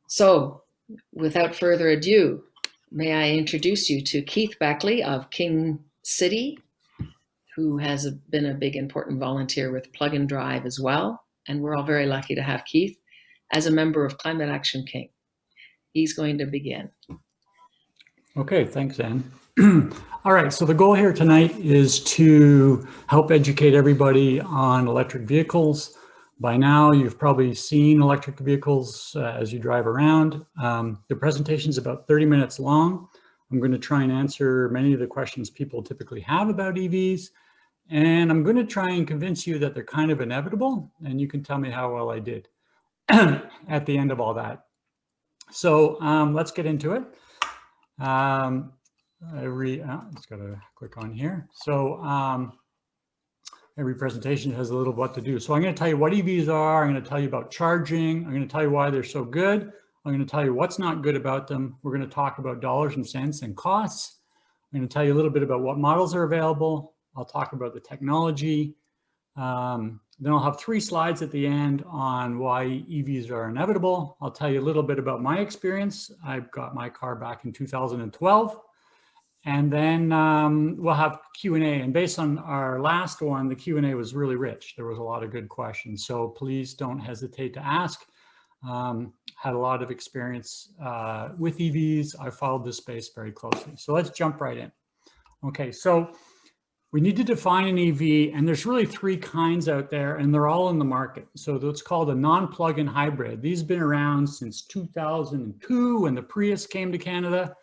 So, without further ado, may I introduce you to Keith Beckley of King City, who has been a big important volunteer with Plug and Drive as well. And we're all very lucky to have Keith as a member of Climate Action King. He's going to begin. Okay, thanks, Anne. All right, so the goal here tonight is to help educate everybody on electric vehicles. By now, you've probably seen electric vehicles as you drive around. The presentation is about 30 minutes long. I'm going to try and answer many of the questions people typically have about EVs. And I'm going to try and convince you that they're kind of inevitable. And you can tell me how well I did at the end of all that. So let's get into it. Just gotta click on here. So every presentation has a little what to do. So I'm going to tell you what EVs are. I'm going to tell you about charging. I'm going to tell you why they're so good. I'm going to tell you what's not good about them. We're going to talk about dollars and cents and costs. I'm going to tell you a little bit about what models are available. I'll talk about the technology. Then I'll have 3 slides at the end on why EVs are inevitable. I'll tell you a little bit about my experience. I got my car back in 2012. And then we'll have Q&A. And based on our last one, the Q&A was really rich. There was a lot of good questions. So please don't hesitate to ask. Had a lot of experience with EVs. I followed this space very closely. So let's jump right in. Okay, so we need to define an EV, and there's really 3 kinds out there, and they're all in the market. So it's called a non-plug-in hybrid. These have been around since 2002 when the Prius came to Canada,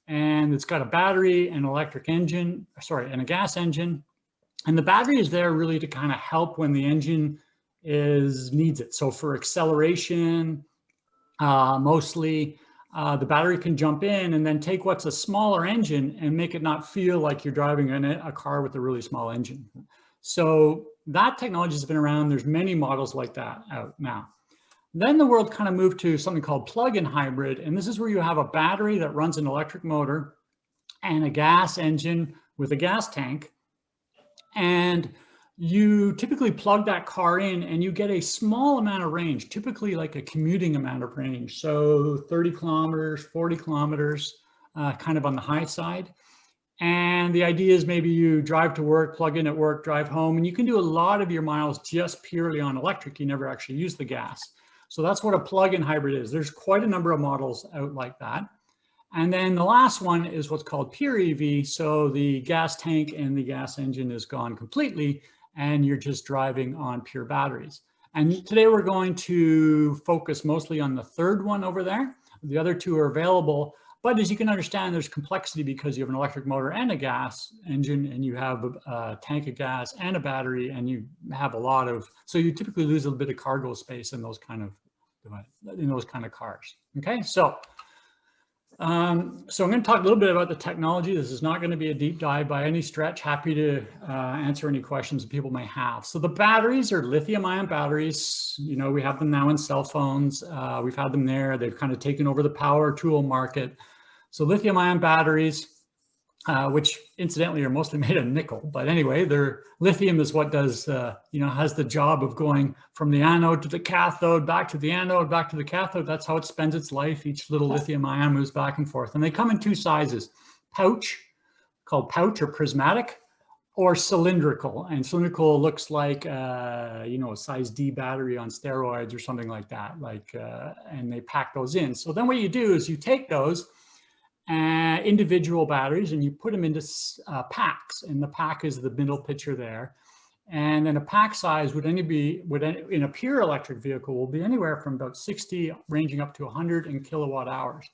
and it's got a battery, an electric engine, and a gas engine. And the battery is there really to kind of help when the engine needs it. So for acceleration, mostly, the battery can jump in and then take what's a smaller engine and make it not feel like you're driving a car with a really small engine. So that technology has been around. There's many models like that out now. Then the world kind of moved to something called plug-in hybrid. And this is where you have a battery that runs an electric motor and a gas engine with a gas tank. And you typically plug that car in and you get a small amount of range, typically like a commuting amount of range. So 30 kilometers, 40 kilometers, kind of on the high side. And the idea is maybe you drive to work, plug in at work, drive home, and you can do a lot of your miles just purely on electric. You never actually use the gas. So that's what a plug-in hybrid is. There's quite a number of models out like that. And then the last one is what's called pure EV. So the gas tank and the gas engine is gone completely, and you're just driving on pure batteries. And today we're going to focus mostly on the third one over there. The other 2 are available, but as you can understand, there's complexity because you have an electric motor and a gas engine, and you have a tank of gas and a battery, and you have a lot of, so you typically lose a little bit of cargo space in those kind of cars. Okay, so I'm going to talk a little bit about the technology. This is not going to be a deep dive by any stretch. Happy to answer any questions that people may have. So the batteries are lithium-ion batteries. You know, we have them now in cell phones. We've had them there. They've kind of taken over the power tool market. So lithium-ion batteries, which incidentally are mostly made of nickel. But anyway, lithium is what does, has the job of going from the anode to the cathode, back to the anode, back to the cathode. That's how it spends its life. Each little lithium ion moves back and forth. And they come in 2 sizes, called pouch or prismatic, or cylindrical. And cylindrical looks like, a size D battery on steroids or something like that. And they pack those in. So then what you do is you take those individual batteries and you put them into packs, and the pack is the middle picture there. And then a pack size would in a pure electric vehicle will be anywhere from about 60 ranging up to 100 kilowatt hours.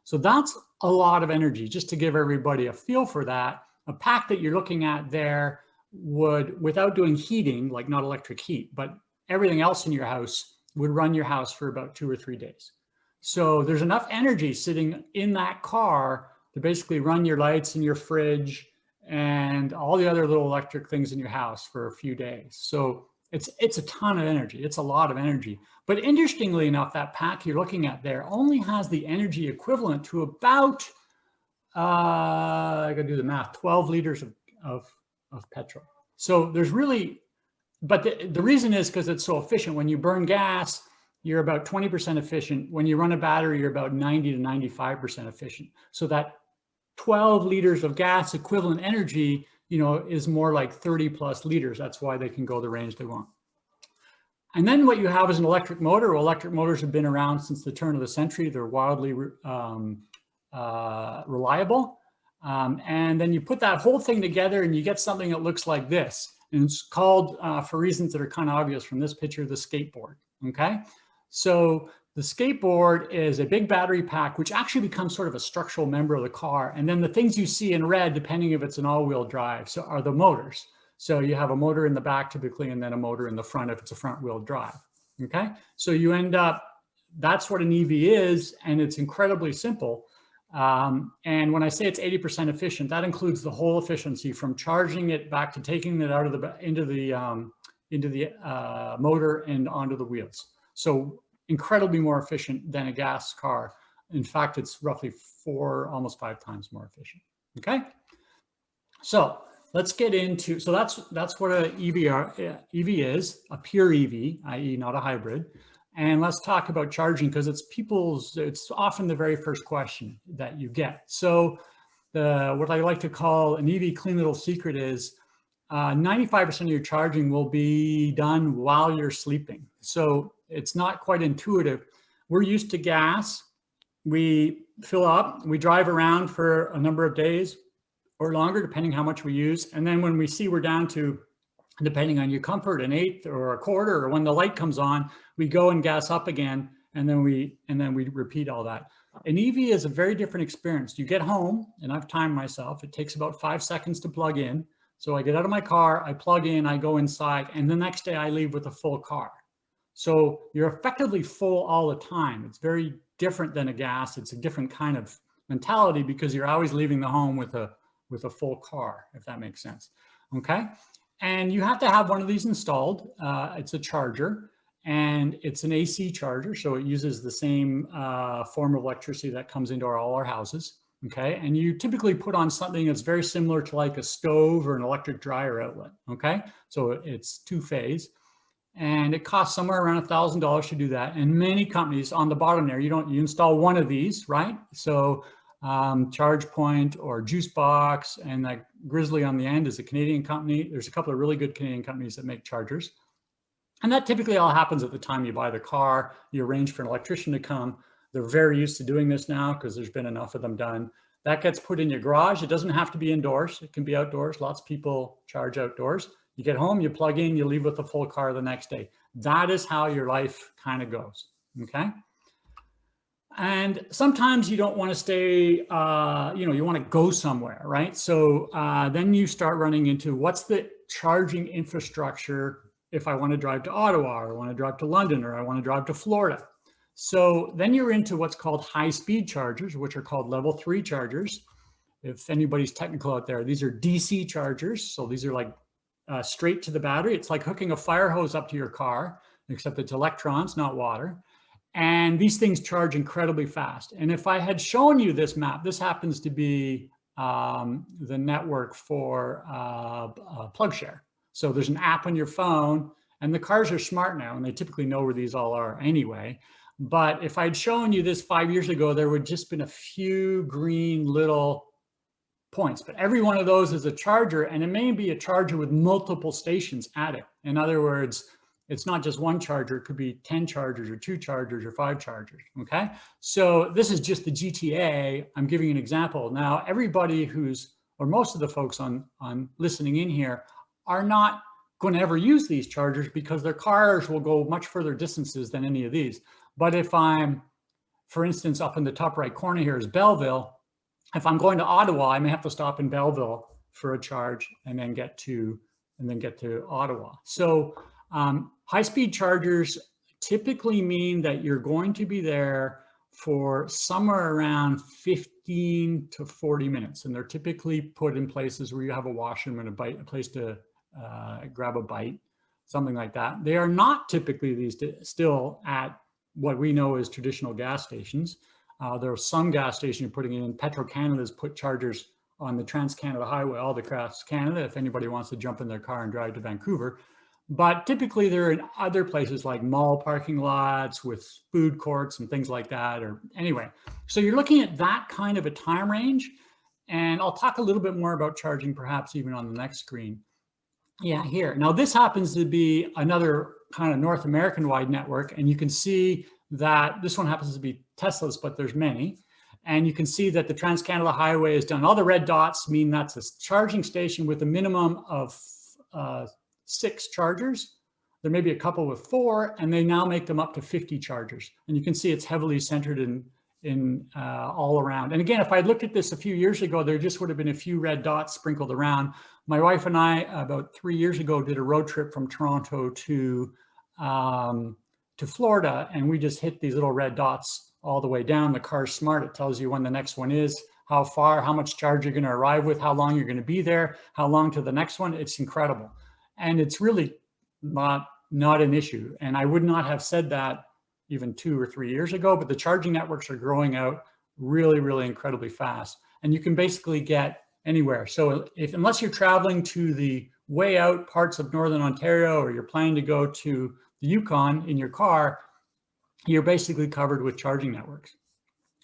So that's a lot of energy. Just to give everybody a feel for that, a pack that you're looking at there would, without doing heating, like not electric heat, but everything else in your house, would run your house for about 2 or 3 days. So there's enough energy sitting in that car to basically run your lights and your fridge and all the other little electric things in your house for a few days. So it's a ton of energy. It's a lot of energy. But interestingly enough, that pack you're looking at there only has the energy equivalent to about, I gotta do the math, 12 liters of petrol. So there's really, but the reason is because it's so efficient. When you burn gas, you're about 20% efficient. When you run a battery, you're about 90 to 95% efficient. So that 12 liters of gas equivalent energy, you know, is more like 30 plus liters. That's why they can go the range they want. And then what you have is an electric motor. Well, electric motors have been around since the turn of the century. They're wildly reliable. And then you put that whole thing together and you get something that looks like this. And it's called, for reasons that are kind of obvious from this picture, the skateboard, okay? So the skateboard is a big battery pack, which actually becomes sort of a structural member of the car. And then the things you see in red, depending if it's an all-wheel drive, so are the motors. So you have a motor in the back typically, and then a motor in the front if it's a front-wheel drive, okay? So you end up, that's what an EV is, and it's incredibly simple. And when I say it's 80% efficient, that includes the whole efficiency from charging it back to taking it out of the into the motor and onto the wheels. So incredibly more efficient than a gas car. In fact, it's roughly almost 5 times more efficient. Okay. So let's get into, so that's what an EV is, a pure EV, i.e. not a hybrid. And let's talk about charging, because it's often the very first question that you get. So what I like to call an EV clean little secret is 95% of your charging will be done while you're sleeping. So it's not quite intuitive. We're used to gas. We fill up, we drive around for a number of days or longer, depending how much we use. And then when we see we're down to, depending on your comfort, an eighth or a quarter, or when the light comes on, we go and gas up again, and then we repeat all that. An EV is a very different experience. You get home, and I've timed myself, it takes about 5 seconds to plug in. So I get out of my car, I plug in, I go inside, and the next day I leave with a full car. So you're effectively full all the time. It's very different than a gas. It's a different kind of mentality because you're always leaving the home with a full car, if that makes sense. Okay. And you have to have one of these installed. It's a charger, and it's an AC charger. So it uses the same form of electricity that comes into all our houses. Okay. And you typically put on something that's very similar to like a stove or an electric dryer outlet. Okay. So it's 2-phase. And it costs somewhere around $1,000 to do that. And many companies on the bottom there, you install one of these, right? So ChargePoint or Juicebox, and that Grizzly on the end is a Canadian company. There's a couple of really good Canadian companies that make chargers. And that typically all happens at the time you buy the car. You arrange for an electrician to come. They're very used to doing this now because there's been enough of them done. That gets put in your garage. It doesn't have to be indoors. It can be outdoors. Lots of people charge outdoors. You get home, you plug in, you leave with a full car the next day. That is how your life kind of goes, okay? And sometimes you don't want to stay, you want to go somewhere, right? So then you start running into what's the charging infrastructure if I want to drive to Ottawa, or I want to drive to London, or I want to drive to Florida. So then you're into what's called high-speed chargers, which are called level 3 chargers. If anybody's technical out there, these are DC chargers. So these are like straight to the battery. It's like hooking a fire hose up to your car, except it's electrons, not water. And these things charge incredibly fast. And if I had shown you this map, this happens to be the network for PlugShare. So there's an app on your phone, and the cars are smart now, and they typically know where these all are anyway. But if I'd shown you this 5 years ago, there would just been a few green little points, but every one of those is a charger, and it may be a charger with multiple stations at it. In other words, it's not just one charger, it could be 10 chargers or 2 chargers or 5 chargers, okay? So this is just the GTA. I'm giving you an example. Now, everybody or most of the folks on listening in here are not going to ever use these chargers because their cars will go much further distances than any of these. But if I'm, for instance, up in the top right corner here is Belleville, if I'm going to Ottawa, I may have to stop in Belleville for a charge and then get to Ottawa. So high-speed chargers typically mean that you're going to be there for somewhere around 15 to 40 minutes. And they're typically put in places where you have a washroom and a place to grab a bite, something like that. They are not typically still at what we know as traditional gas stations. There are some gas stations you're putting in. Petro-Canada's put chargers on the Trans-Canada Highway all across Canada if anybody wants to jump in their car and drive to Vancouver. but typically they're in other places like mall parking lots with food courts and things like that. Or anyway, so you're looking at that kind of a time range. And I'll talk a little bit more about charging, perhaps even on the next screen. Yeah, here. Now this happens to be another kind of North American wide network. And you can see that this one happens to be Tesla's, but there's many. And you can see that the Trans-Canada Highway is done. All the red dots mean that's a charging station with a minimum of 6 chargers. There may be a couple with 4, and they now make them up to 50 chargers. And you can see it's heavily centered in all around. And again, if I looked at this a few years ago, there just would have been a few red dots sprinkled around. My wife and I, about 3 years ago, did a road trip from Toronto to Florida, and we just hit these little red dots all the way down. The car's smart. It tells you when the next one is, how far, how much charge you're going to arrive with, how long you're going to be there, how long to the next one. It's incredible. And it's really not an issue. And I would not have said that even 2 or 3 years ago, but the charging networks are growing out really, really incredibly fast. And you can basically get anywhere. So unless you're traveling to the way out parts of Northern Ontario, or you're planning to go to the Yukon in your car, you're basically covered with charging networks.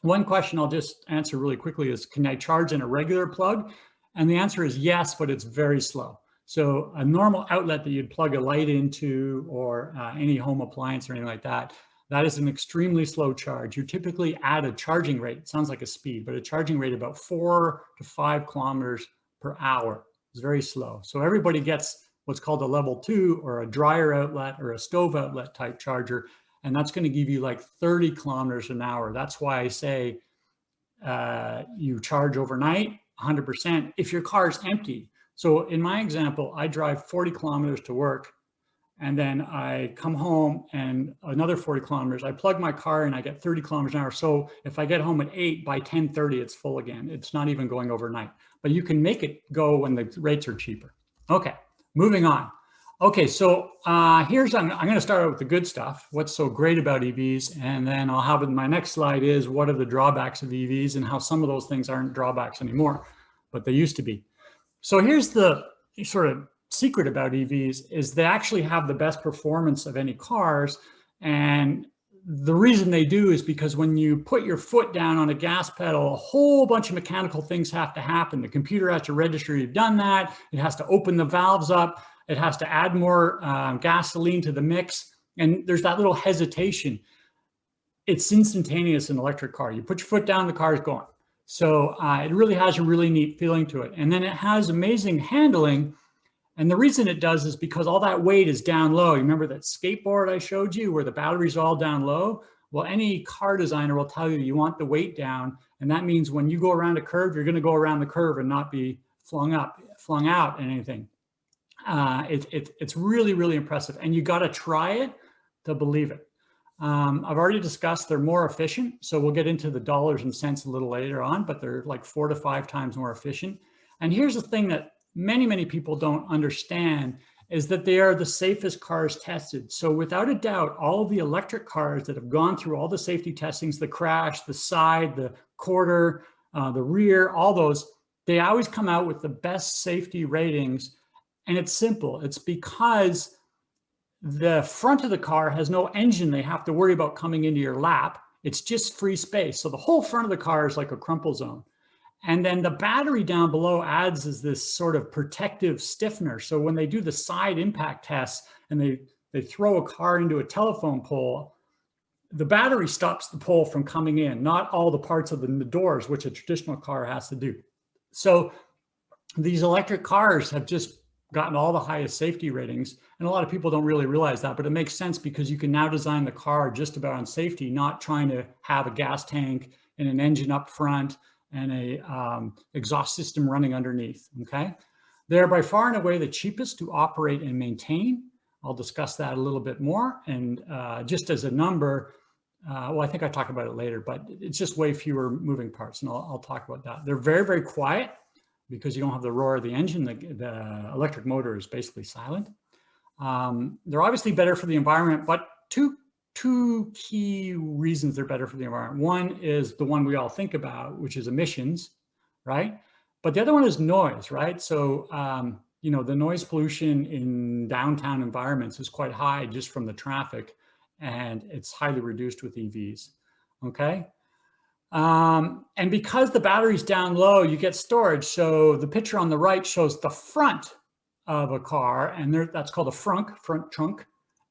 One question I'll just answer really quickly is, can I charge in a regular plug? And the answer is yes, but it's very slow. So a normal outlet that you'd plug a light into, or any home appliance or anything like that, that is an extremely slow charge. You typically add a charging rate, it sounds like a speed, but a charging rate about 4 to 5 kilometers per hour. It's very slow. So everybody gets what's called a level 2, or a dryer outlet or a stove outlet type charger. And that's going to give you like 30 kilometers an hour. That's why I say you charge overnight 100% if your car is empty. So in my example, I drive 40 kilometers to work, and then I come home and another 40 kilometers. I plug my car and I get 30 kilometers an hour. So if I get home at 8, by 10:30, it's full again. It's not even going overnight, but you can make it go when the rates are cheaper. Okay, moving on. Okay, so I'm going to start out with the good stuff. What's so great about EVs? And then I'll have in my next slide is what are the drawbacks of EVs, and how some of those things aren't drawbacks anymore, but they used to be. So here's the sort of secret about EVs, is they actually have the best performance of any cars. And the reason they do is because when you put your foot down on a gas pedal, a whole bunch of mechanical things have to happen. The computer has to register you've done that. It has to open the valves up. It has to add more gasoline to the mix. And there's that little hesitation. It's instantaneous in an electric car. You put your foot down, the car is going. So it really has a really neat feeling to it. And then it has amazing handling. And the reason it does is because all that weight is down low. You remember that skateboard I showed you where the battery's all down low? Well, any car designer will tell you you want the weight down. And that means when you go around a curve, you're going to go around the curve and not be flung out and anything. It's really, really impressive. And you got to try it to believe it. I've already discussed they're more efficient. So we'll get into the dollars and cents a little later on, but they're like 4 to 5 times more efficient. And here's the thing that many, many people don't understand, is that they are the safest cars tested. So without a doubt, all of the electric cars that have gone through all the safety testings, the crash, the side, the quarter, the rear, all those, they always come out with the best safety ratings. And it's simple. It's because the front of the car has no engine they have to worry about coming into your lap. It's just free space. So the whole front of the car is like a crumple zone. And then the battery down below adds as this sort of protective stiffener. So when they do the side impact tests and they throw a car into a telephone pole, the battery stops the pole from coming in, not all the parts of the doors, which a traditional car has to do. So these electric cars have just gotten all the highest safety ratings. And a lot of people don't really realize that, but it makes sense because you can now design the car just about on safety, not trying to have a gas tank and an engine up front and a exhaust system running underneath, okay? They're by far and away the cheapest to operate and maintain. I'll discuss that a little bit more. And just as a number, well, I think I talk about it later, but it's just way fewer moving parts, and I'll talk about that. They're very, very quiet because you don't have the roar of the engine. The electric motor is basically silent. They're obviously better for the environment, but two key reasons they're better for the environment. One is the one we all think about, which is emissions, right? But the other one is noise, right? So you know, the noise pollution in downtown environments is quite high just from the traffic, and it's highly reduced with EVs. Okay. And because the battery's down low, you get storage. So the picture on the right shows the front of a car, and that's called a front trunk.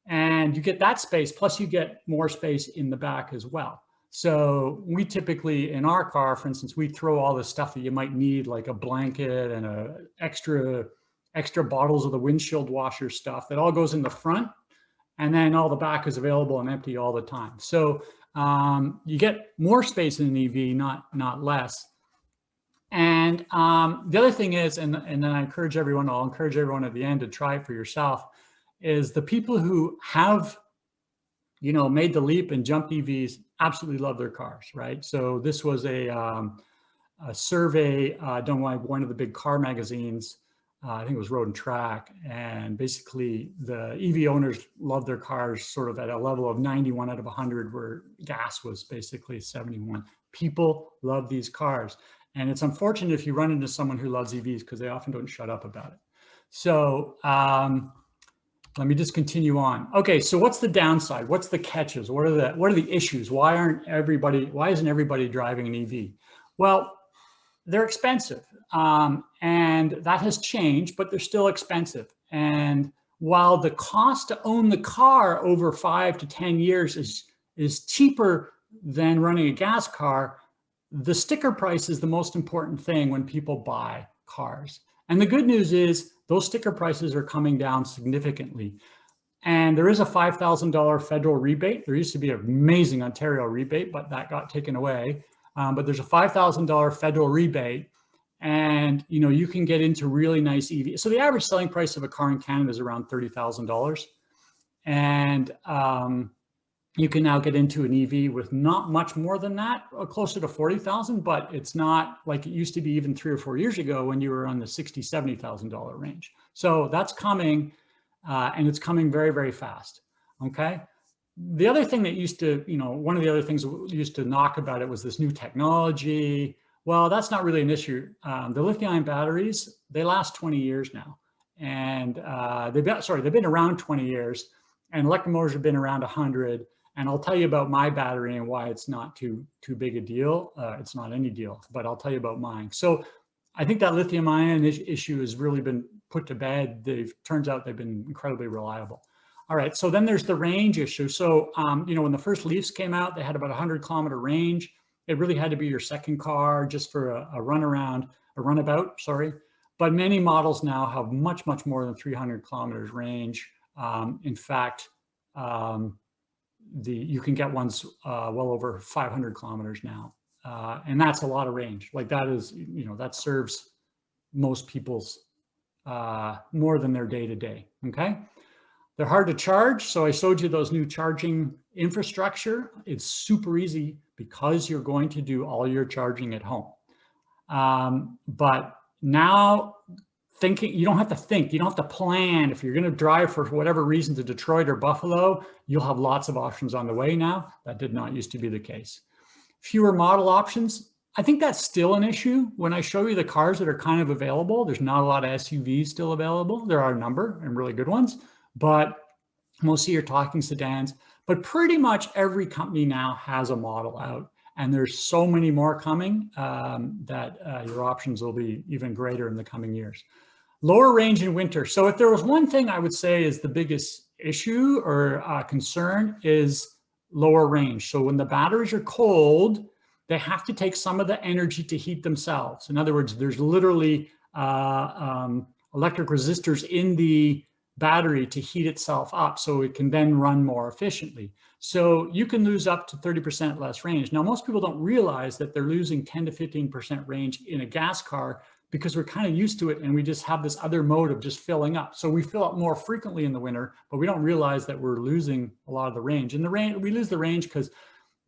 And you get that space, plus you get more space in the back as well. So we typically, in our car, for instance, we throw all the stuff that you might need, like a blanket and extra bottles of the windshield washer stuff, that all goes in the front. And then all the back is available and empty all the time. So you get more space in an EV, not less. And the other thing is, and then I'll encourage everyone at the end to try it for yourself, is the people who have, you know, made the leap and jumped EVs absolutely love their cars, right? So this was a survey done by one of the big car magazines. I think it was Road and Track, and basically the EV owners love their cars sort of at a level of 91 out of 100, where gas was basically 71. People love these cars. And it's unfortunate if you run into someone who loves EVs, because they often don't shut up about it. So let me just continue on. Okay, so what's the downside? What's the catches? What are the issues? Why isn't everybody driving an EV? Well, they're expensive, and that has changed, but they're still expensive. And while the cost to own the car over 5 to 10 years is cheaper than running a gas car, the sticker price is the most important thing when people buy cars. And the good news is those sticker prices are coming down significantly. And there is a $5,000 federal rebate. There used to be an amazing Ontario rebate, but that got taken away. But there's a $5,000 federal rebate, and you know, you can get into really nice EV. So the average selling price of a car in Canada is around $30,000, and you can now get into an EV with not much more than that, closer to 40,000, but it's not like it used to be even 3 or 4 years ago when you were on the $60,000, $70,000 range. So that's coming, and it's coming very, very fast. Okay. The other thing that used to, you know, one of the other things we used to knock about it was this new technology. Well, that's not really an issue. The lithium-ion batteries, they last 20 years now, and they've been around 20 years, and electric motors have been around 100. And I'll tell you about my battery and why it's not too big a deal. It's not any deal, but I'll tell you about mine. So I think that lithium-ion issue has really been put to bed. Turns out they've been incredibly reliable. All right, so then there's the range issue. So, you know, when the first Leafs came out, they had about 100-kilometer range. It really had to be your second car just for a runabout, sorry. But many models now have much, much more than 300 kilometers range. In fact, you can get ones well over 500 kilometers now. And that's a lot of range. Like that is, you know, that serves most people's more than their day-to-day, okay? They're hard to charge. So I showed you those new charging infrastructure. It's super easy because you're going to do all your charging at home. But now you don't have to think, you don't have to plan. If you're going to drive for whatever reason to Detroit or Buffalo, you'll have lots of options on the way now. That did not used to be the case. Fewer model options. I think that's still an issue. When I show you the cars that are kind of available, there's not a lot of SUVs still available. There are a number and really good ones, but mostly you're talking sedans. But pretty much every company now has a model out, and there's so many more coming that your options will be even greater in the coming years. Lower range in winter. So if there was one thing I would say is the biggest issue or concern is lower range. So when the batteries are cold, they have to take some of the energy to heat themselves. In other words, there's literally electric resistors in the battery to heat itself up so it can then run more efficiently. So you can lose up to 30% less range. Now, most people don't realize that they're losing 10 to 15% range in a gas car because we're kind of used to it, and we just have this other mode of just filling up. So we fill up more frequently in the winter, but we don't realize that we're losing a lot of the range. And we lose the range because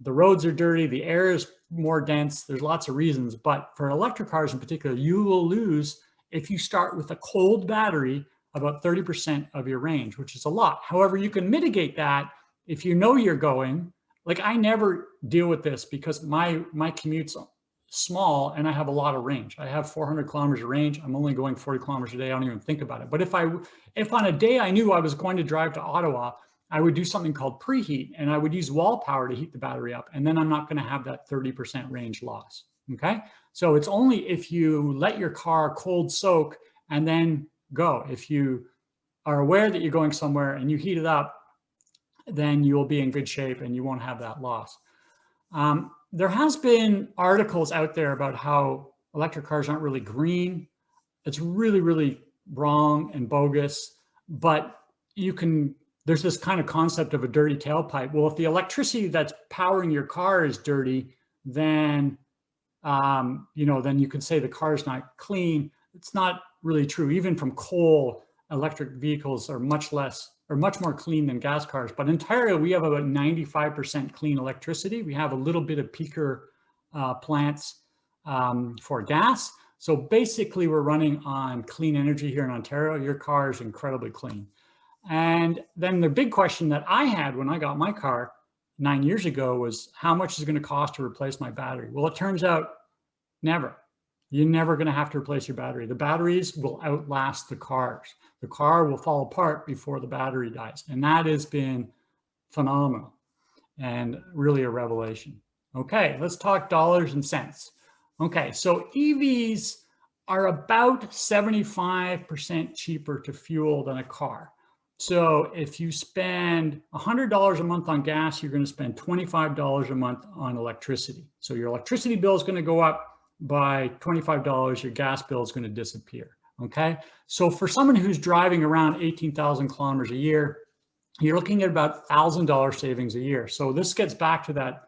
the roads are dirty, the air is more dense, there's lots of reasons. But for electric cars in particular, you will lose, if you start with a cold battery, about 30% of your range, which is a lot. However, you can mitigate that if you know you're going, like I never deal with this because my commute's small and I have a lot of range. I have 400 kilometers of range. I'm only going 40 kilometers a day. I don't even think about it. But if on a day I knew I was going to drive to Ottawa, I would do something called preheat, and I would use wall power to heat the battery up. And then I'm not going to have that 30% range loss. Okay. So it's only if you let your car cold soak and then go. If you are aware that you're going somewhere and you heat it up, then you will be in good shape and you won't have that loss. There has been articles out there about how electric cars aren't really green. It's really, really wrong and bogus, but there's this kind of concept of a dirty tailpipe. Well, if the electricity that's powering your car is dirty, then, then you can say the car is not clean. It's not really true. Even from coal, electric vehicles are much more clean than gas cars. But in Ontario, we have about 95% clean electricity. We have a little bit of peaker plants for gas. So basically, we're running on clean energy here in Ontario. Your car is incredibly clean. And then the big question that I had when I got my car 9 years ago was, how much is it going to cost to replace my battery? Well, it turns out never. You're never going to have to replace your battery. The batteries will outlast the cars. The car will fall apart before the battery dies. And that has been phenomenal and really a revelation. Okay, let's talk dollars and cents. Okay, so EVs are about 75% cheaper to fuel than a car. So if you spend $100 a month on gas, you're going to spend $25 a month on electricity. So your electricity bill is going to go up by $25, your gas bill is going to disappear. Okay. So for someone who's driving around 18,000 kilometers a year, you're looking at about $1,000 savings a year. So this gets back to that,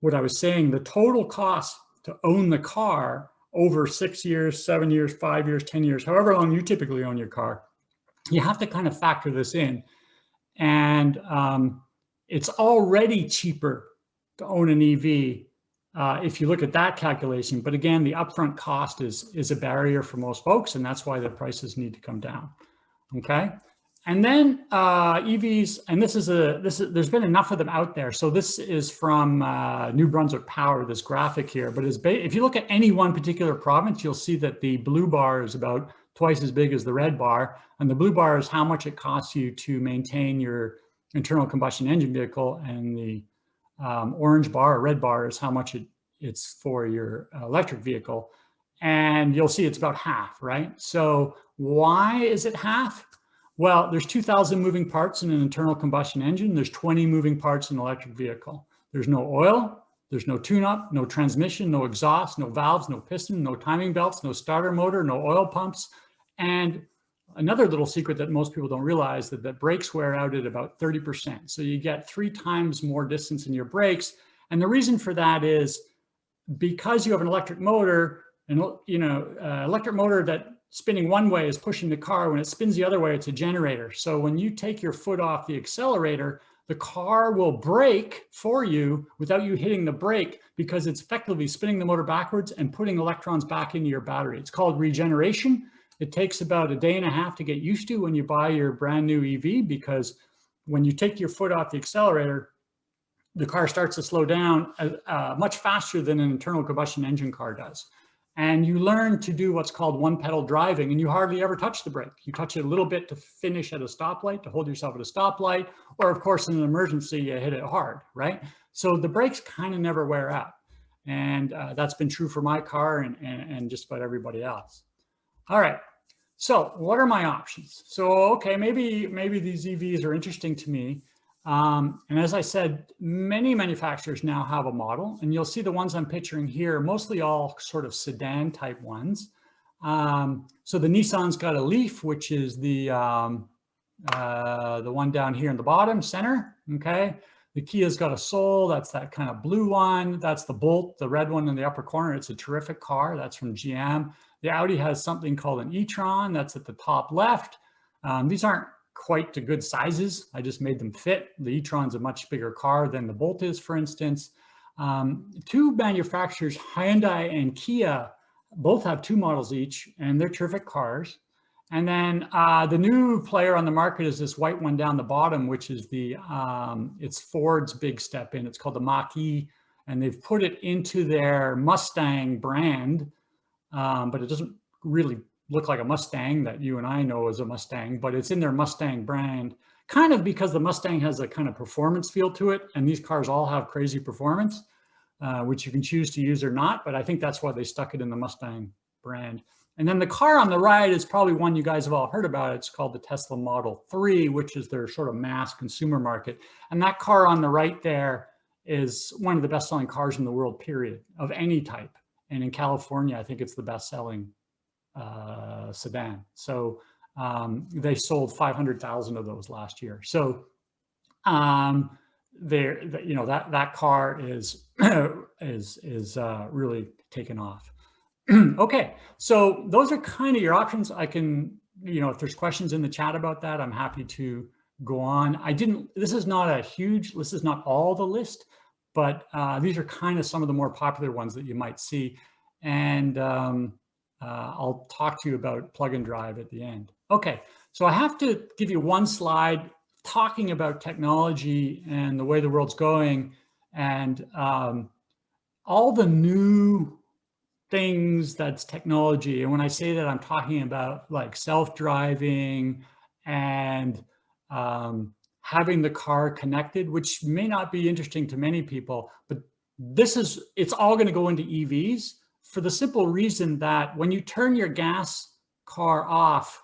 what I was saying, the total cost to own the car over 6 years, 7 years, 5 years, 10 years, however long you typically own your car, you have to kind of factor this in. And it's already cheaper to own an EV if you look at that calculation. But again, the upfront cost is a barrier for most folks, and that's why the prices need to come down. Okay. And then EVs, and there's been enough of them out there. So this is from New Brunswick Power, this graphic here. But if you look at any one particular province, you'll see that the blue bar is about twice as big as the red bar. And the blue bar is how much it costs you to maintain your internal combustion engine vehicle. And the orange bar or red bar is how much it's for your electric vehicle. And you'll see it's about half, right? So why is it half? Well, there's 2,000 moving parts in an internal combustion engine. There's 20 moving parts in an electric vehicle. There's no oil, there's no tune-up, no transmission, no exhaust, no valves, no piston, no timing belts, no starter motor, no oil pumps. And another little secret that most people don't realize that brakes wear out at about 30%. So you get 3 times more distance in your brakes. And the reason for that is because you have an electric motor, electric motor that spinning one way is pushing the car. When it spins the other way, it's a generator. So when you take your foot off the accelerator, the car will brake for you without you hitting the brake, because it's effectively spinning the motor backwards and putting electrons back into your battery. It's called regeneration. It takes about a day and a half to get used to when you buy your brand new EV, because when you take your foot off the accelerator, the car starts to slow down much faster than an internal combustion engine car does. And you learn to do what's called one pedal driving, and you hardly ever touch the brake. You touch it a little bit to finish at a stoplight, to hold yourself at a stoplight, or of course in an emergency, you hit it hard, right? So the brakes kind of never wear out. And that's been true for my car and just about everybody else. All right, so what are my options? So, okay, maybe these EVs are interesting to me. And as I said, many manufacturers now have a model, and you'll see the ones I'm picturing here, mostly all sort of sedan type ones. So the Nissan's got a Leaf, which is the one down here in the bottom center, okay? The Kia's got a Soul, that's that kind of blue one. That's the Bolt, the red one in the upper corner. It's a terrific car, that's from GM. The Audi has something called an e-tron, that's at the top left. These aren't quite to good sizes. I just made them fit. The e-tron's a much bigger car than the Bolt is, for instance. 2 manufacturers, Hyundai and Kia, both have 2 models each, and they're terrific cars. And then the new player on the market is this white one down the bottom, which is it's Ford's big step in. It's called the Mach-E, and they've put it into their Mustang brand, but it doesn't really look like a Mustang that you and I know as a Mustang, but it's in their Mustang brand, kind of because the Mustang has a kind of performance feel to it, and these cars all have crazy performance, which you can choose to use or not, but I think that's why they stuck it in the Mustang brand. And then the car on the right is probably one you guys have all heard about. It's called the Tesla Model 3, which is their sort of mass consumer market. And that car on the right there is one of the best-selling cars in the world, period, of any type. And in California, I think it's the best-selling sedan. So they sold 500,000 of those last year. So that car is really taken off. Okay, so those are kind of your options. I can, if there's questions in the chat about that, I'm happy to go on. This is not all the list, but these are kind of some of the more popular ones that you might see. And I'll talk to you about plug and drive at the end. Okay, so I have to give you one slide talking about technology and the way the world's going, and all the new things that's technology. And when I say that, I'm talking about like self-driving and having the car connected, which may not be interesting to many people, but it's all going to go into EVs for the simple reason that when you turn your gas car off,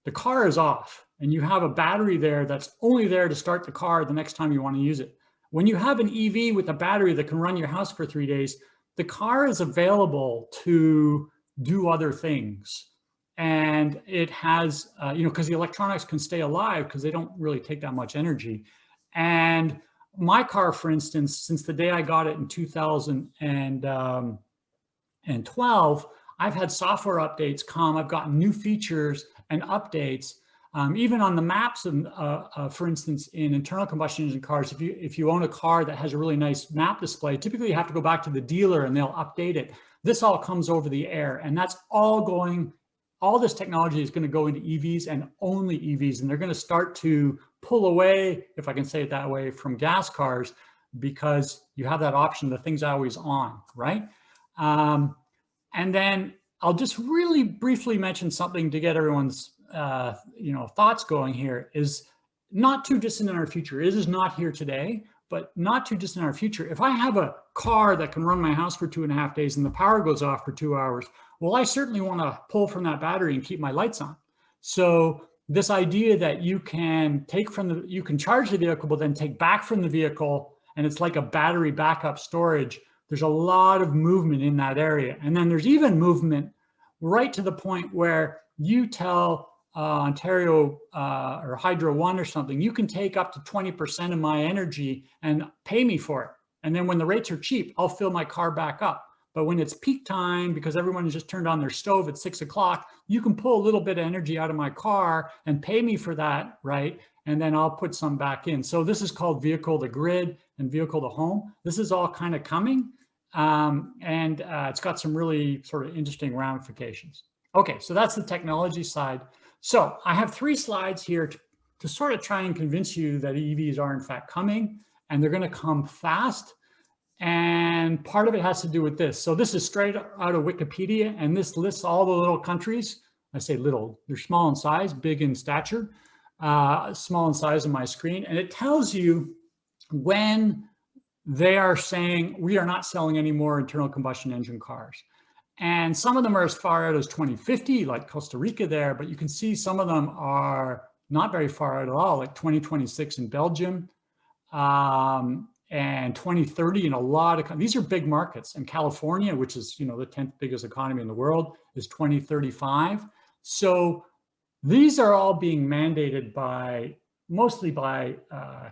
the car is off, and you have a battery there that's only there to start the car the next time you want to use it. When you have an EV with a battery that can run your house for 3 days, the car is available to do other things. And it has, because the electronics can stay alive because they don't really take that much energy. And my car, for instance, since the day I got it in 2012, I've had software updates come. I've gotten new features and updates. Even on the maps, and for instance, in internal combustion engine cars, if you own a car that has a really nice map display, typically you have to go back to the dealer and they'll update it. This all comes over the air, and that's all this technology is going to go into EVs and only EVs, and they're going to start to pull away, if I can say it that way, from gas cars, because you have that option, the thing's always on, right? And then I'll just really briefly mention something to get everyone's thoughts going here. Is not too distant in our future. It is not here today, but not too distant in our future. If I have a car that can run my house for 2.5 days and the power goes off for 2 hours, well, I certainly want to pull from that battery and keep my lights on. So this idea that you can charge the vehicle, but then take back from the vehicle, and it's like a battery backup storage. There's a lot of movement in that area. And then there's even movement right to the point where you tell Ontario or Hydro One or something, you can take up to 20% of my energy and pay me for it. And then when the rates are cheap, I'll fill my car back up. But when it's peak time, because everyone has just turned on their stove at 6 o'clock, you can pull a little bit of energy out of my car and pay me for that, right? And then I'll put some back in. So this is called vehicle to grid and vehicle to home. This is all kind of coming. And it's got some really sort of interesting ramifications. Okay, so that's the technology side. So I have 3 slides here to sort of try and convince you that EVs are in fact coming, and they're going to come fast. And part of it has to do with this. So this is straight out of Wikipedia, and this lists all the little countries. I say little, they're small in size, big in stature, small in size on my screen. And it tells you when they are saying we are not selling any more internal combustion engine cars. And some of them are as far out as 2050, like Costa Rica there, but you can see some of them are not very far out at all, like 2026 in Belgium, and 2030 in a lot of, these are big markets. And California, which is, the 10th biggest economy in the world, is 2035. So these are all being mandated mostly by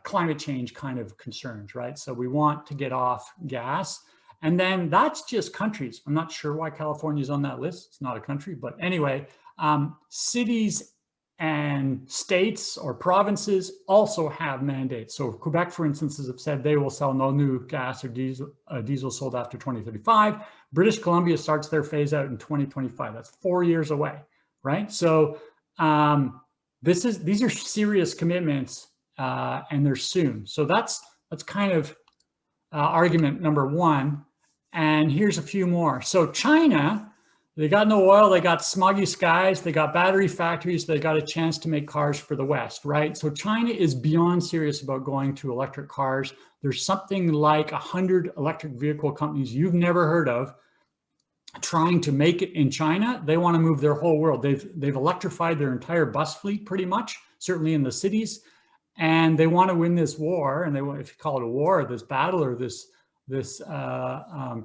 climate change kind of concerns, right? So we want to get off gas. And then that's just countries. I'm not sure why California is on that list. It's not a country, but anyway, cities and states or provinces also have mandates. So Quebec, for instance, has said they will sell no new gas or diesel sold after 2035. British Columbia starts their phase out in 2025. That's 4 years away, right? So these are serious commitments, and they're soon. So that's kind of argument number one. And here's a few more. So China, they got no oil, they got smoggy skies, they got battery factories, they got a chance to make cars for the West, right? So China is beyond serious about going to electric cars. There's something like 100 electric vehicle companies you've never heard of trying to make it in China. They want to move their whole world. They've electrified their entire bus fleet pretty much, certainly in the cities. And they want to win this war, and they want, if you call it a war, this battle, or this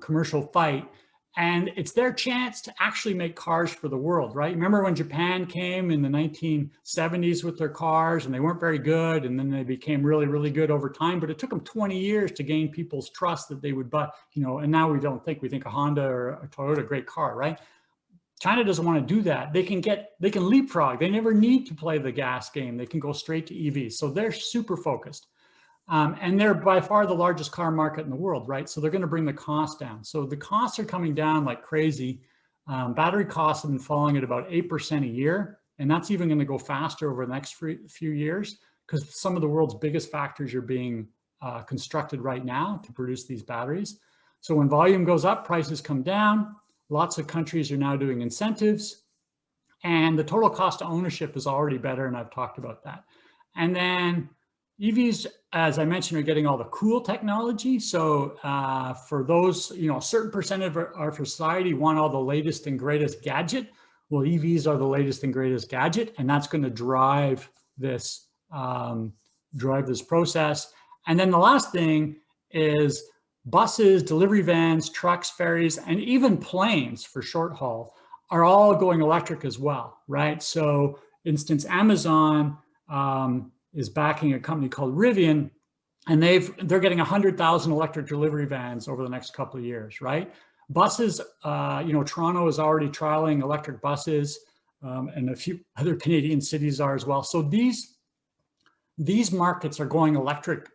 commercial fight, and it's their chance to actually make cars for the world, right? Remember when Japan came in the 1970s with their cars, and they weren't very good, and then they became really, really good over time, but it took them 20 years to gain people's trust that they would buy, and now we think a Honda or a Toyota, great car, right? China doesn't want to do that. They can leapfrog. They never need to play the gas game. They can go straight to EVs. So they're super focused. And they're by far the largest car market in the world, right? So they're going to bring the cost down. So the costs are coming down like crazy. Battery costs have been falling at about 8% a year. And that's even going to go faster over the next few years, because some of the world's biggest factories are being constructed right now to produce these batteries. So when volume goes up, prices come down. Lots of countries are now doing incentives, and the total cost of ownership is already better, and I've talked about that. And then EVs, as I mentioned, are getting all the cool technology. So for those, a certain percent of our society want all the latest and greatest gadget. Well, EVs are the latest and greatest gadget, and that's going to drive this process. And then the last thing is buses, delivery vans, trucks, ferries, and even planes for short haul are all going electric as well, right? So, instance, Amazon is backing a company called Rivian, and they're getting 100,000 electric delivery vans over the next couple of years, right? Buses, Toronto is already trialing electric buses, and a few other Canadian cities are as well. So these markets are going electric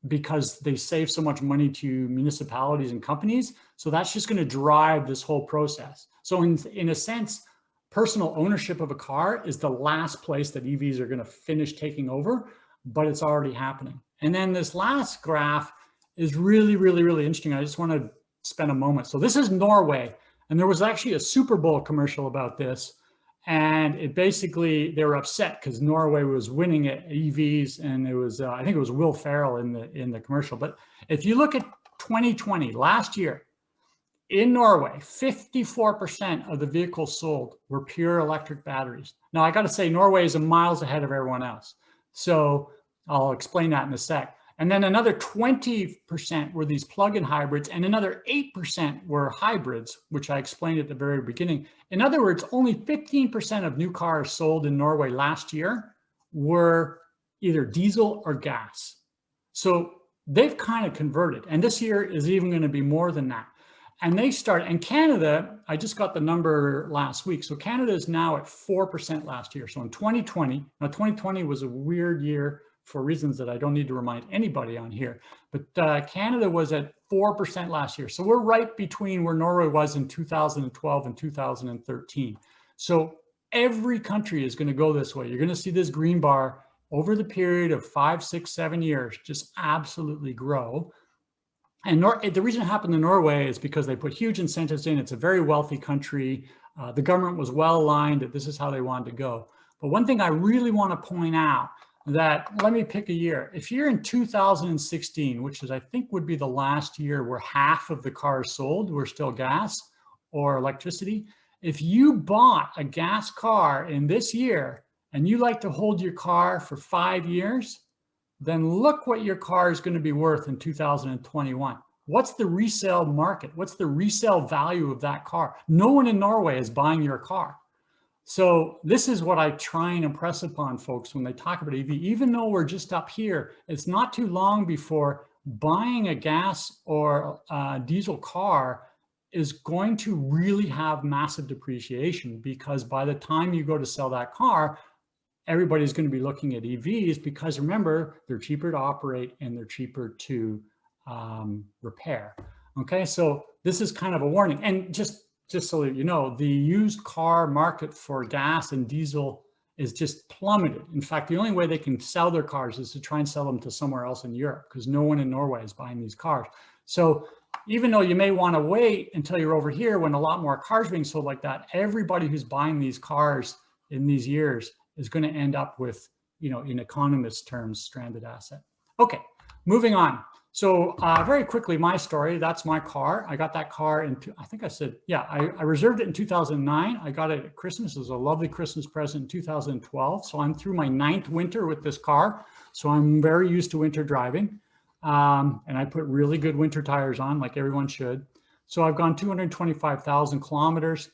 because they save so much money to municipalities and companies. So that's just going to drive this whole process. So in a sense, personal ownership of a car is the last place that EVs are going to finish taking over, but it's already happening. And then this last graph is really, really, really interesting. I just want to spend a moment. So this is Norway, and there was actually a Super Bowl commercial about this. And it basically, they were upset because Norway was winning at EVs, and it was, I think it was Will Ferrell in the commercial. But if you look at 2020, last year, in Norway, 54% of the vehicles sold were pure electric batteries. Now, I got to say, Norway is miles ahead of everyone else. So I'll explain that in a sec. And then another 20% were these plug-in hybrids, and another 8% were hybrids, which I explained at the very beginning. In other words, only 15% of new cars sold in Norway last year were either diesel or gas. So they've kind of converted, and this year is even going to be more than that. And and Canada, I just got the number last week. So Canada is now at 4% last year. So in 2020, now 2020 was a weird year for reasons that I don't need to remind anybody on here. But Canada was at 4% last year. So we're right between where Norway was in 2012 and 2013. So every country is going to go this way. You're going to see this green bar over the period of 5, 6, 7 years just absolutely grow. And the reason it happened in Norway is because they put huge incentives in. It's a very wealthy country. The government was well aligned that this is how they wanted to go. But one thing I really want to point out, that let me pick a year. If you're in 2016, which is I think would be the last year where half of the cars sold were still gas or electricity, if you bought a gas car in this year and you like to hold your car for 5 years, then look what your car is going to be worth in 2021. What's the resale market? What's the resale value of that car? No one in Norway is buying your car. So this is what I try and impress upon folks when they talk about EV. Even though we're just up here, it's not too long before buying a gas or diesel car is going to really have massive depreciation, because by the time you go to sell that car, everybody's going to be looking at EVs, because remember, they're cheaper to operate and they're cheaper to repair. Okay, so this is kind of a warning. And just so that you know, the used car market for gas and diesel is just plummeted. In fact, the only way they can sell their cars is to try and sell them to somewhere else in Europe, because no one in Norway is buying these cars. So even though you may want to wait until you're over here when a lot more cars are being sold like that, everybody who's buying these cars in these years is going to end up with, in economist terms, stranded asset. Okay, moving on. So very quickly, my story, that's my car. I got that car in, I think I said, yeah, I reserved it in 2009. I got it at Christmas. It was a lovely Christmas present in 2012. So I'm through my 9th winter with this car. So I'm very used to winter driving. And I put really good winter tires on, like everyone should. So I've gone 225,000 kilometers.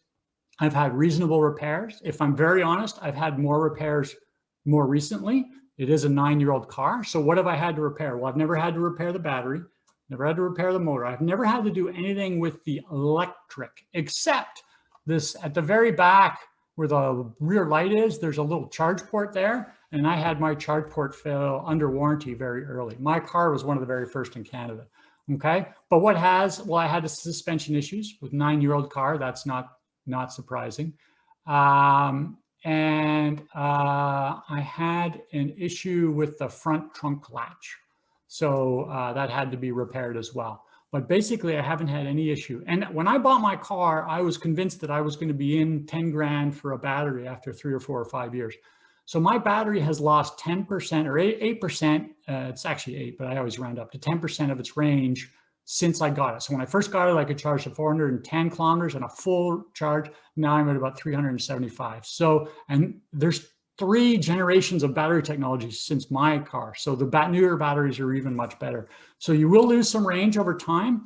I've had reasonable repairs. If I'm very honest, I've had more repairs more recently. It is a 9-year-old car. So what have I had to repair? Well, I've never had to repair the battery, never had to repair the motor. I've never had to do anything with the electric, except this at the very back where the rear light is, there's a little charge port there. And I had my charge port fail under warranty very early. My car was one of the very first in Canada. Okay. But well, I had the suspension issues with 9-year-old car. That's not surprising. I had an issue with the front trunk latch. So that had to be repaired as well. But basically, I haven't had any issue. And when I bought my car, I was convinced that I was going to be in 10 grand for a battery after 3 or 4 or 5 years. So my battery has lost 10% or 8%. It's actually 8, but I always round up to 10% of its range since I got it. So when I first got it, I could charge to 410 kilometers and a full charge. Now I'm at about 375. So, and there's 3 generations of battery technology since my car. So the newer batteries are even much better. So you will lose some range over time,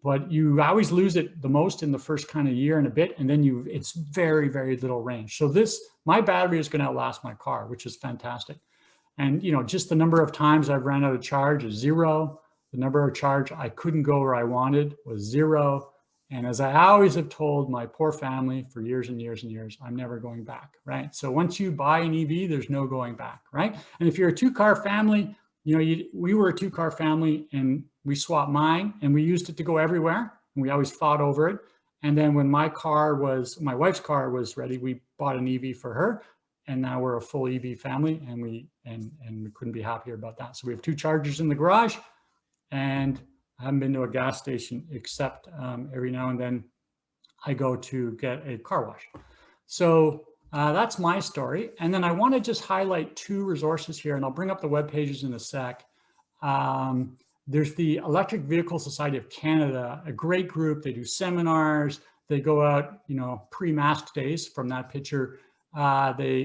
but you always lose it the most in the first kind of year and a bit. And then it's very, very little range. So my battery is going to outlast my car, which is fantastic. And, just the number of times I've ran out of charge is 0. The number of charge I couldn't go where I wanted was 0. And as I always have told my poor family for years and years and years, I'm never going back, right? So once you buy an EV, there's no going back, right? And if you're a 2-car family, we were a 2-car family and we swapped mine and we used it to go everywhere. And we always fought over it. And then when my wife's car was ready, we bought an EV for her. And now we're a full EV family and we couldn't be happier about that. So we have 2 chargers in the garage. And I haven't been to a gas station except every now and then I go to get a car wash. So that's my story. And then I want to just highlight 2 resources here, and I'll bring up the web pages in a sec. There's the Electric Vehicle Society of Canada, a great group. They do seminars. They go out, pre-mask days from that picture. Owners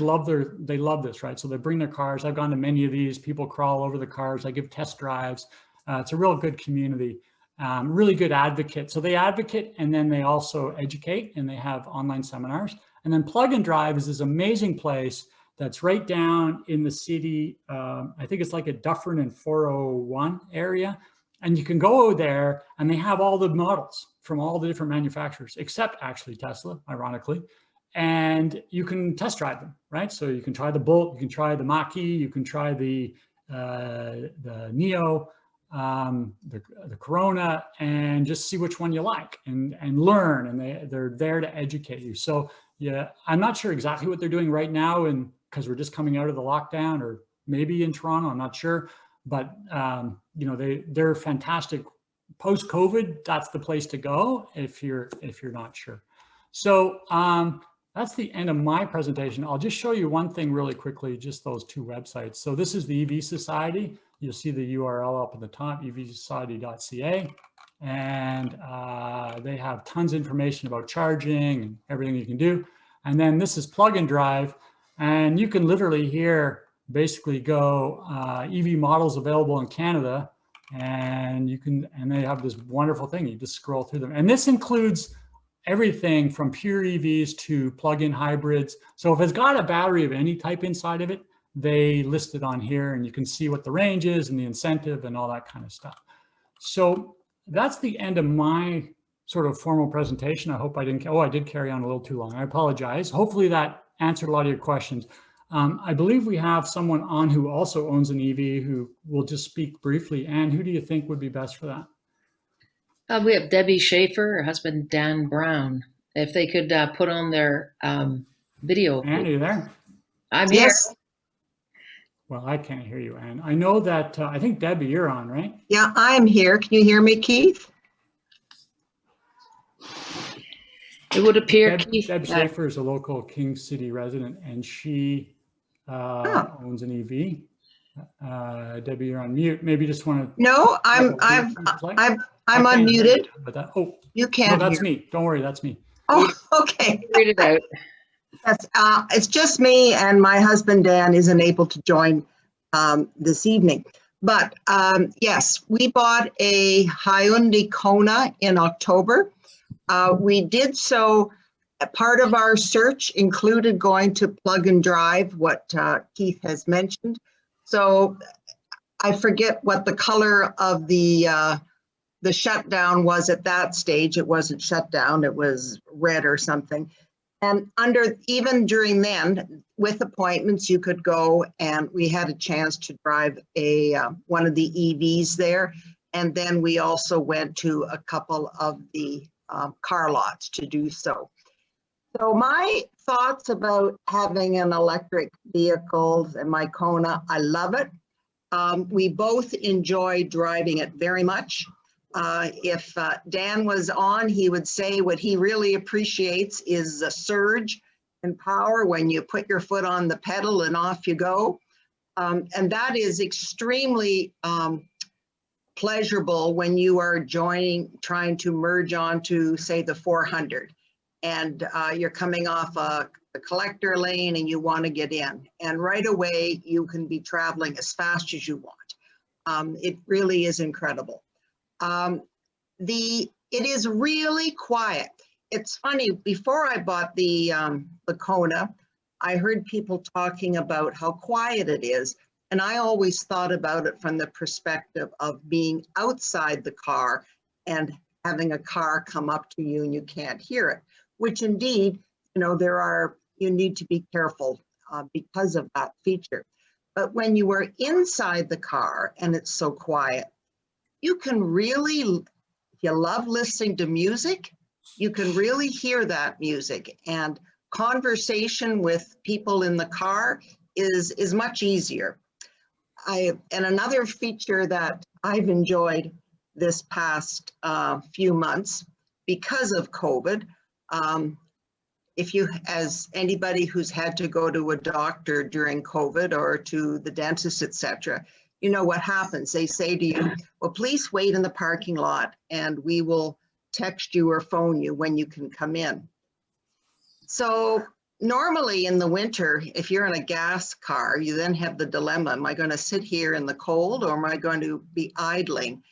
love this, right? So they bring their cars. I've gone to many of these. People crawl over the cars. I give test drives. It's a real good community, really good advocate. So they advocate and then they also educate and they have online seminars. And then Plug and Drive is this amazing place that's right down in the city. I think it's like a Dufferin and 401 area. And you can go there and they have all the models from all the different manufacturers, except actually Tesla, ironically. And you can test drive them, right? So you can try the Bolt, you can try the Mach-E, you can try the Neo, the Corona, and just see which one you like and learn. And they're there to educate you. So yeah, I'm not sure exactly what they're doing right now, and because we're just coming out of the lockdown, or maybe in Toronto, I'm not sure. But they're fantastic. Post-COVID, that's the place to go if you're not sure. So that's the end of my presentation. I'll just show you one thing really quickly, just those 2 websites. So this is the EV Society. You'll see the URL up at the top, evsociety.ca. And they have tons of information about charging and everything you can do. And then this is Plug and Drive. And you can literally here basically go EV models available in Canada, and they have this wonderful thing. You just scroll through them. And this includes everything from pure EVs to plug-in hybrids. So if it's got a battery of any type inside of it, they list it on here, and you can see what the range is and the incentive and all that kind of stuff. So that's the end of my sort of formal presentation. I hope I did carry on a little too long. I apologize. Hopefully that answered a lot of your questions. I believe we have someone on who also owns an EV who will just speak briefly. Anne, who do you think would be best for that? We have Debbie Schaefer, her husband Dan Brown. If they could put on their video. Anne, are you there? I'm Yes. here. Well, I can't hear you, Anne. I know that, I think Debbie, you're on, right? Yeah, I'm here. Can you hear me, Keith? It would appear, Keith, Deb that Schaefer is a local King City resident, and she owns an EV. Debbie, you're on mute. Maybe just want to. No, I'm unmuted. But that, oh, You can't no, that's hear. me. Don't worry, that's me. Oh, okay. figured it out. Yes, it's just me, and my husband Dan isn't able to join this evening. But yes, we bought a Hyundai Kona in October. We did so. Part of our search included going to plug and drive, what Keith has mentioned. So I forget what the color of the shutdown was at that stage. It wasn't shut down, it was red or something. And even during then, with appointments, you could go, and we had a chance to drive one of the EVs there. And then we also went to a couple of the car lots to do so. So my thoughts about having an electric vehicle and my Kona, I love it. We both enjoy driving it very much. If Dan was on, he would say what he really appreciates is the surge in power when you put your foot on the pedal and off you go. And that is extremely pleasurable when you are trying to merge onto, say, the 400. And you're coming off a collector lane and you want to get in. And right away, you can be traveling as fast as you want. It really is incredible. It is really quiet. It's funny, before I bought the Kona, I heard people talking about how quiet it is. And I always thought about it from the perspective of being outside the car and having a car come up to you and you can't hear it, which indeed, you need to be careful because of that feature. But when you are inside the car and it's so quiet, you can really, if you love listening to music, you can really hear that music, and conversation with people in the car is much easier. And another feature that I've enjoyed this past few months because of COVID, as anybody who's had to go to a doctor during COVID or to the dentist, etc., you know what happens. They say to you, well, please wait in the parking lot and we will text you or phone you when you can come in. So normally in the winter, if you're in a gas car, you then have the dilemma, am I going to sit here in the cold or am I going to be idling?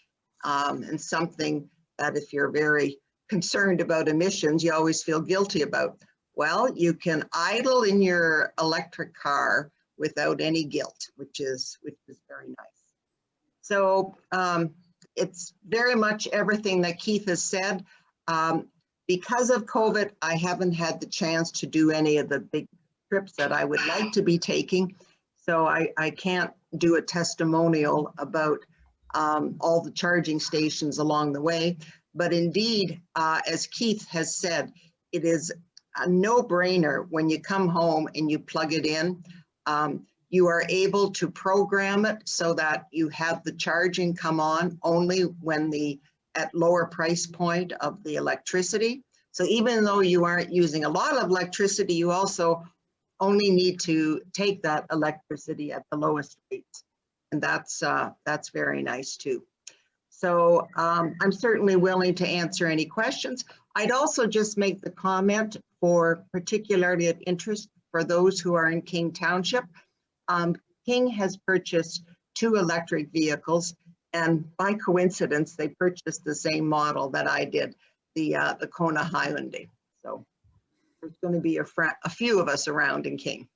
And something that if you're very concerned about emissions, you always feel guilty about. Well, you can idle in your electric car without any guilt, which is very nice. So it's very much everything that Keith has said. Because of COVID, I haven't had the chance to do any of the big trips that I would like to be taking. So I can't do a testimonial about all the charging stations along the way. But indeed, as Keith has said, it is a no-brainer when you come home and you plug it in. You are able to program it so that you have the charging come on only when at lower price point of the electricity. So even though you aren't using a lot of electricity, you also only need to take that electricity at the lowest rates. And that's very nice too. So I'm certainly willing to answer any questions. I'd also just make the comment for particularly of interest for those who are in King Township. King has purchased 2 electric vehicles, and by coincidence, they purchased the same model that I did, the Kona Hyundai. So there's going to be a few of us around in King.